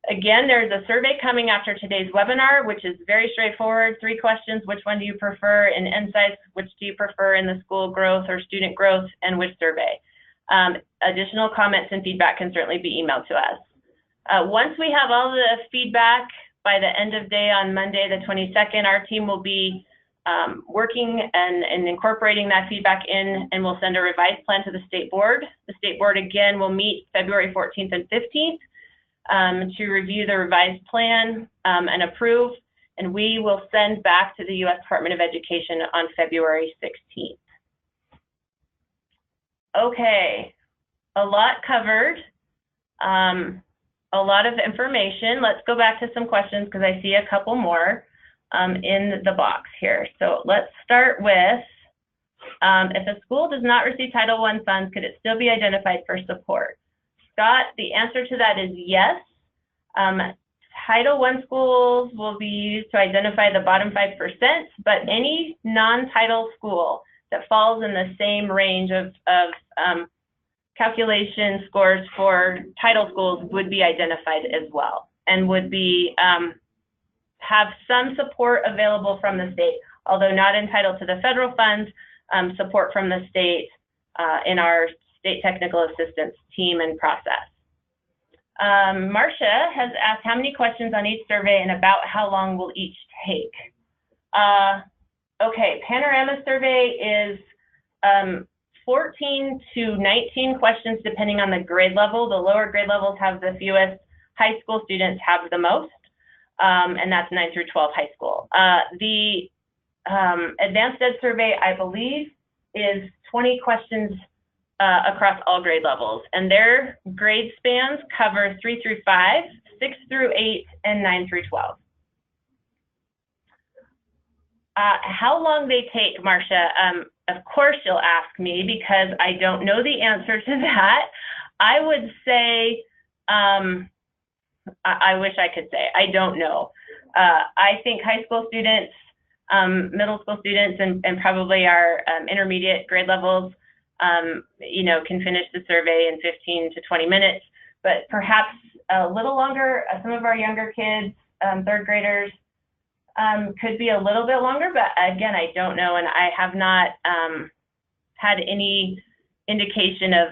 again, there's a survey coming after today's webinar, which is very straightforward. 3 questions: which one do you prefer in N-size, which do you prefer in the school growth or student growth, and which survey? Additional comments and feedback can certainly be emailed to us. Once we have all the feedback by the end of day on Monday, the 22nd, our team will be working and incorporating that feedback in, and we'll send a revised plan to the state board. The state board, again, will meet February 14th and 15th to review the revised plan and approve, and we will send back to the U.S. Department of Education on February 16th. Okay, a lot covered, a lot of information. Let's go back to some questions because I see a couple more in the box here. So let's start with, if a school does not receive Title I funds, could it still be identified for support? Scott, the answer to that is yes. Title I schools will be used to identify the bottom 5%, but any non-title school that falls in the same range of calculation scores for title schools would be identified as well, and would be have some support available from the state, although not entitled to the federal funds, support from the state in our state technical assistance team and process. Marcia has asked how many questions on each survey and about how long will each take. Okay, Panorama survey is 14 to 19 questions depending on the grade level. The lower grade levels have the fewest, high school students have the most, and that's 9 through 12 high school. The Advanced Ed survey, I believe, is 20 questions across all grade levels, and their grade spans cover 3 through 5, 6 through 8, and 9 through 12. How long they take, Marcia? Of course you'll ask me because I don't know the answer to that. I would say, I wish I could say, I don't know. I think high school students, middle school students, and probably our intermediate grade levels, you know, can finish the survey in 15 to 20 minutes, but perhaps a little longer. Some of our younger kids, 3rd graders, could be a little bit longer, but again, I don't know, and I have not had any indication of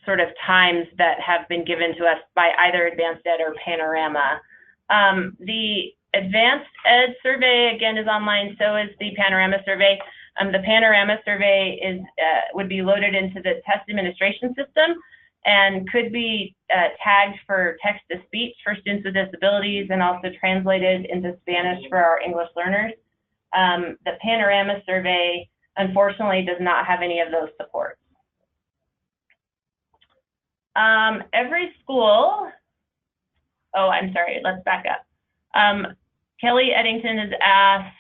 sort of times that have been given to us by either Advanced Ed or Panorama. The Advanced Ed survey, again, is online, so is the Panorama survey. The Panorama survey is would be loaded into the test administration system and could be tagged for text-to-speech for students with disabilities and also translated into Spanish for our English learners. The Panorama survey, unfortunately, does not have any of those supports. Every school, oh, I'm sorry, let's back up. Kelly Eddington has asked,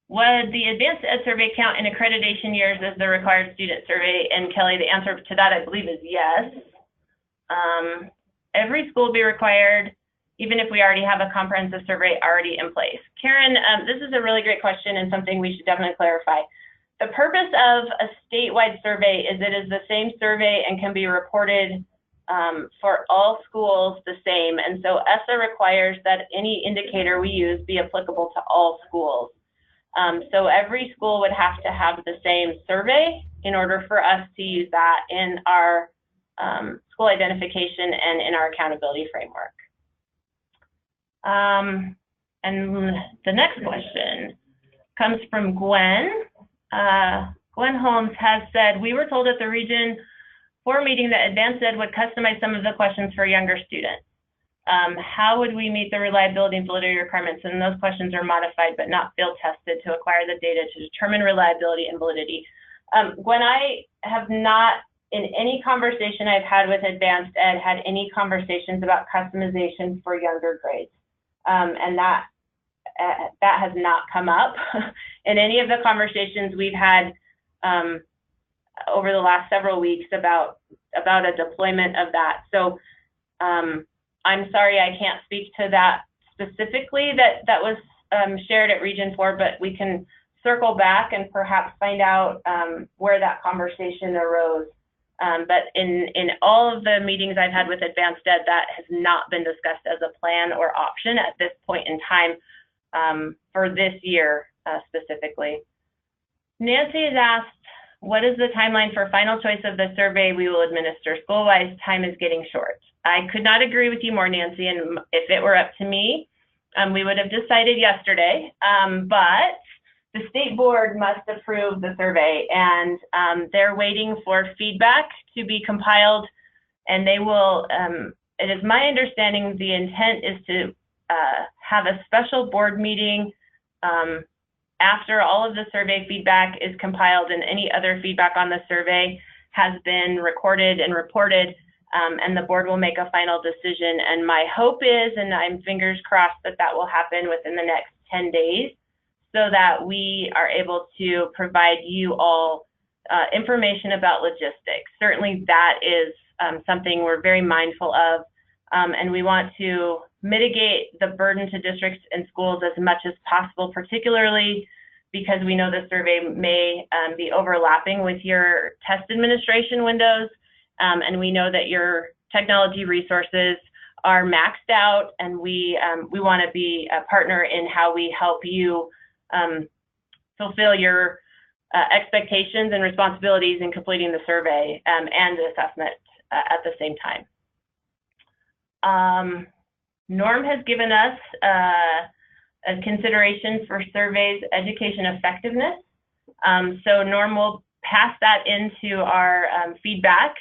would the Advanced Ed survey count in accreditation years as the required student survey? And Kelly, the answer to that, I believe, is yes. Every school will be required, even if we already have a comprehensive survey already in place. Karen, this is a really great question and something we should definitely clarify. The purpose of a statewide survey is it is the same survey and can be reported for all schools the same. And so ESSA requires that any indicator we use be applicable to all schools. So every school would have to have the same survey in order for us to use that in our school identification and in our accountability framework. And the next question comes from Gwen. Gwen Holmes has said, we were told at the Region 4 meeting that Advanced Ed would customize some of the questions for younger students. How would we meet the reliability and validity requirements? And those questions are modified but not field tested to acquire the data to determine reliability and validity. Gwen, I have not, in any conversation I've had with advanced ed, had any conversations about customization for younger grades. And that has not come up in any of the conversations we've had over the last several weeks about a deployment of that. So I'm sorry I can't speak to that specifically that was shared at Region 4, but we can circle back and perhaps find out where that conversation arose. But in all of the meetings I've had with advanced ed, that has not been discussed as a plan or option at this point in time for this year specifically. Nancy has asked, what is the timeline for final choice of the survey we will administer? School-wise, time is getting short. I could not agree with you more, Nancy, and if it were up to me, we would have decided yesterday, but the state board must approve the survey, and they're waiting for feedback to be compiled, and they will, it is my understanding the intent is to have a special board meeting after all of the survey feedback is compiled and any other feedback on the survey has been recorded and reported, and the board will make a final decision. And my hope is, and I'm fingers crossed that that will happen within the next 10 days so that we are able to provide you all information about logistics. Certainly that is something we're very mindful of, and we want to mitigate the burden to districts and schools as much as possible, particularly because we know the survey may be overlapping with your test administration windows, and we know that your technology resources are maxed out, and we want to be a partner in how we help you fulfill your expectations and responsibilities in completing the survey and the assessment at the same time. Norm has given us a consideration for surveys education effectiveness. So Norm will pass that into our feedback.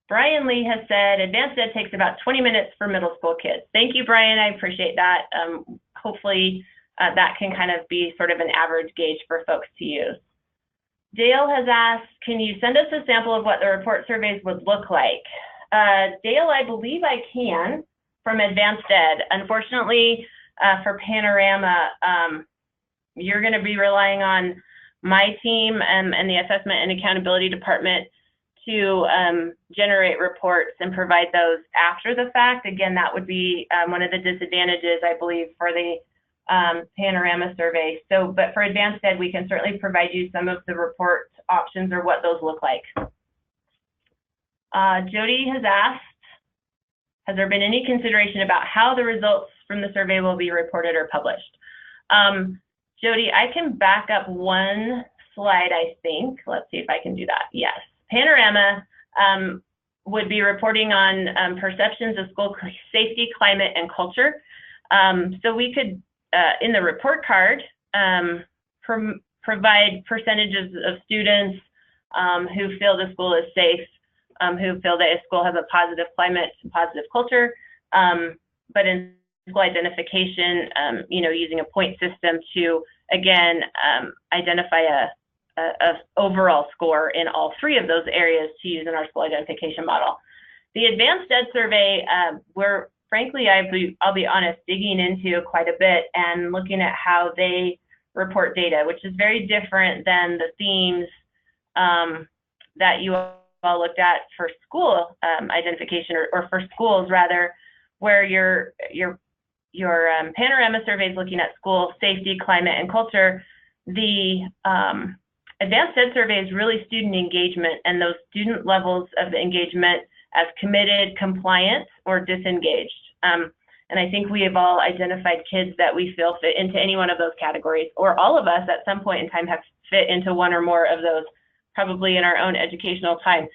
Brian Lee has said, advanced ed takes about 20 minutes for middle school kids. Thank you, Brian, I appreciate that. Hopefully that can kind of be sort of an average gauge for folks to use. Dale has asked, can you send us a sample of what the report surveys would look like? Dale, I believe I can from advanced ed. Unfortunately, for Panorama, you're going to be relying on my team and the assessment and accountability department to generate reports and provide those after the fact. Again, that would be one of the disadvantages, I believe, for the Panorama survey. So, but for advanced ed, we can certainly provide you some of the report options or what those look like. Jody has asked, has there been any consideration about how the results from the survey will be reported or published? Jody, I can back up one slide, I think. Let's see if I can do that. Yes. Panorama would be reporting on perceptions of school safety, climate, and culture. So we could, in the report card, provide percentages of students who feel the school is safe, who feel that a school has a positive climate and positive culture, but in school identification, you know, using a point system to, again, identify a overall score in all three of those areas to use in our school identification model. The advanced ed survey, we're frankly, I'll be honest, digging into quite a bit and looking at how they report data, which is very different than the themes that you all looked at for school identification, or for schools rather, where your Panorama survey is looking at school safety, climate, and culture. The advanced ed survey is really student engagement and those student levels of engagement as committed, compliant, or disengaged. And I think we have all identified kids that we feel fit into any one of those categories, or all of us at some point in time have fit into one or more of those, probably in our own educational time.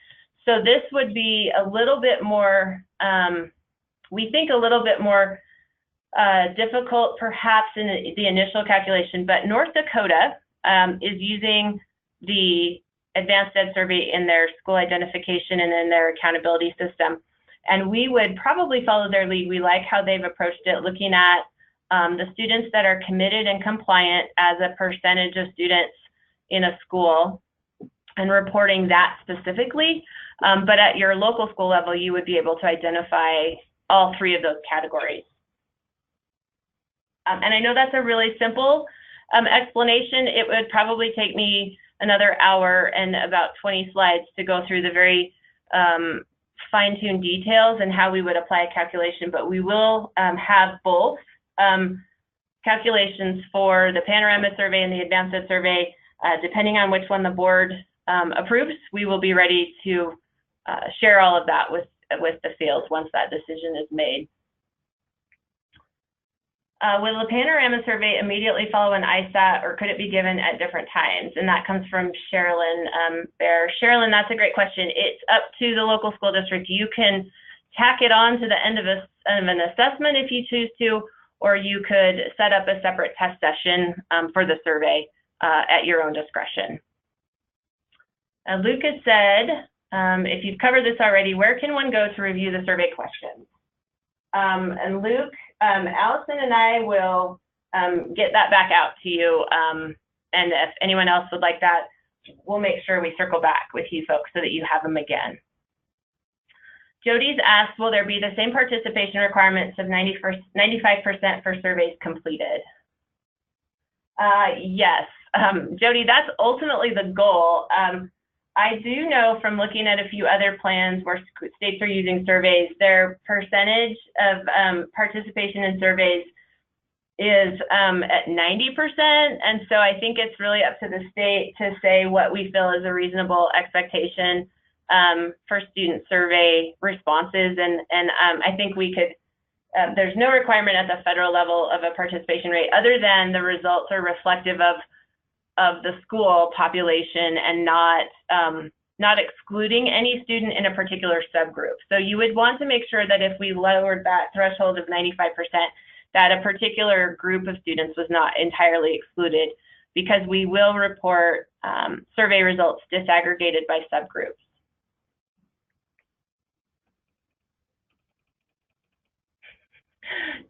So this would be a little bit more, we think a little bit more difficult perhaps in the initial calculation, but North Dakota is using the advanced ed survey in their school identification and in their accountability system. And we would probably follow their lead. We like how they've approached it, looking at the students that are committed and compliant as a percentage of students in a school and reporting that specifically. But at your local school level, you would be able to identify all three of those categories. And I know that's a really simple explanation. It would probably take me another hour and about 20 slides to go through the very fine-tuned details and how we would apply a calculation, but we will have both calculations for the panorama survey and the advanced ed survey. Depending on which one the board approves, we will be ready to share all of that with the field once that decision is made. Will the panorama survey immediately follow an ISAT, or could it be given at different times? And that comes from Sherilyn there. Sherilyn, that's a great question. It's up to the local school district. You can tack it on to the end of an assessment if you choose to, or you could set up a separate test session for the survey at your own discretion. Lucas said, if you've covered this already, where can one go to review the survey questions? And Luke, Allison and I will get that back out to you. And if anyone else would like that, we'll make sure we circle back with you folks so that you have them again. Jody's asked, will there be the same participation requirements of 95% for surveys completed? Yes, Jody, that's ultimately the goal. I do know from looking at a few other plans where states are using surveys, their percentage of participation in surveys is at 90%. And so I think it's really up to the state to say what we feel is a reasonable expectation for student survey responses. And I think we could, there's no requirement at the federal level of a participation rate other than the results are reflective of the school population and not excluding any student in a particular subgroup. So you would want to make sure that if we lowered that threshold of 95%, that a particular group of students was not entirely excluded, because we will report survey results disaggregated by subgroups.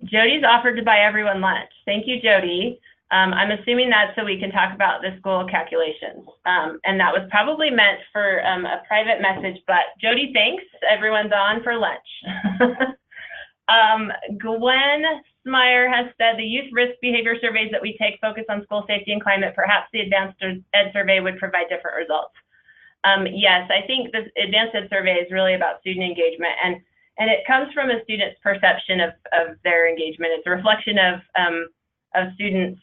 Jody's offered to buy everyone lunch. Thank you, Jody. I'm assuming that's so we can talk about the school calculations. And that was probably meant for a private message, but Jody, thanks. Everyone's on for lunch. Gwen Smyer has said the youth risk behavior surveys that we take focus on school safety and climate. Perhaps the advanced ed survey would provide different results. Yes, I think the advanced ed survey is really about student engagement, and it comes from a student's perception of their engagement. It's a reflection of students'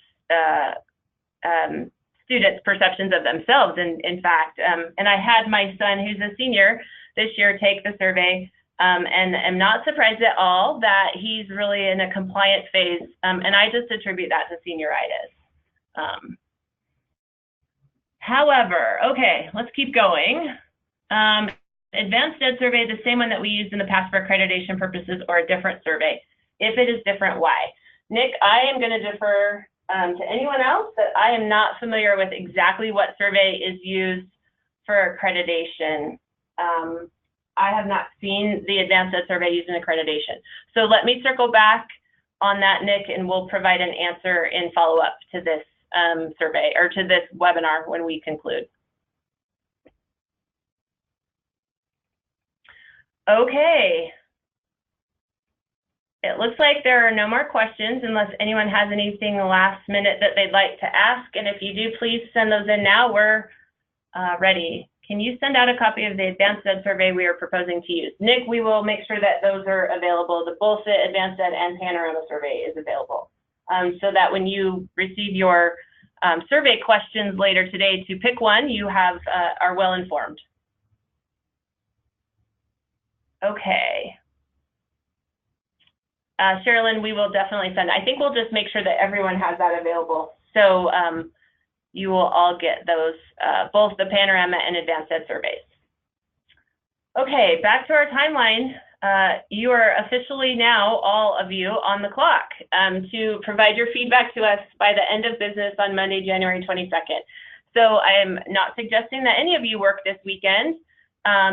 perceptions of themselves, in fact. And I had my son, who's a senior this year, take the survey, and am not surprised at all that he's really in a compliant phase, and I just attribute that to senioritis. However, okay, let's keep going. Advanced Ed survey, the same one that we used in the past for accreditation purposes, or a different survey? If it is different, why? Nick, I am going to defer to anyone else, that I am not familiar with exactly what survey is used for accreditation. I have not seen the Advanced Ed survey used in accreditation. So let me circle back on that, Nick, and we'll provide an answer in follow-up to this survey, or to this webinar when we conclude. Okay. It looks like there are no more questions unless anyone has anything last minute that they'd like to ask. And if you do, please send those in now. We're ready. Can you send out a copy of the Advanced Ed survey we are proposing to use? Nick, we will make sure that those are available. The both the Advanced Ed and Panorama survey is available, so that when you receive your survey questions later today to pick one, you have are well informed. Okay. Sherilyn, we will definitely send. I think we'll just make sure that everyone has that available. So you will all get those, both the Panorama and Advanced Ed surveys. Okay, back to our timeline. You are officially now, all of you, on the clock to provide your feedback to us by the end of business on Monday, January 22nd. So I am not suggesting that any of you work this weekend.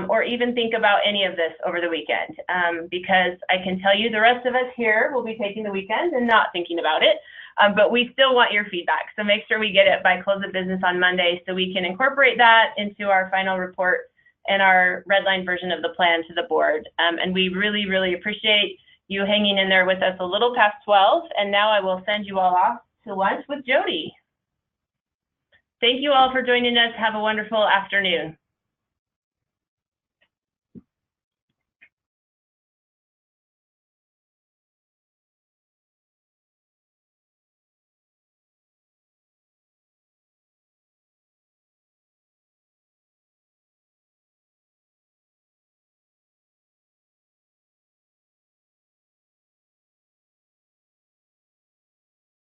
or even think about any of this over the weekend, because I can tell you the rest of us here will be taking the weekend and not thinking about it, but we still want your feedback. So make sure we get it by close of business on Monday so we can incorporate that into our final report and our red line version of the plan to the board. And we really, really appreciate you hanging in there with us a little past 12. And now I will send you all off to lunch with Jody. Thank you all for joining us. Have a wonderful afternoon.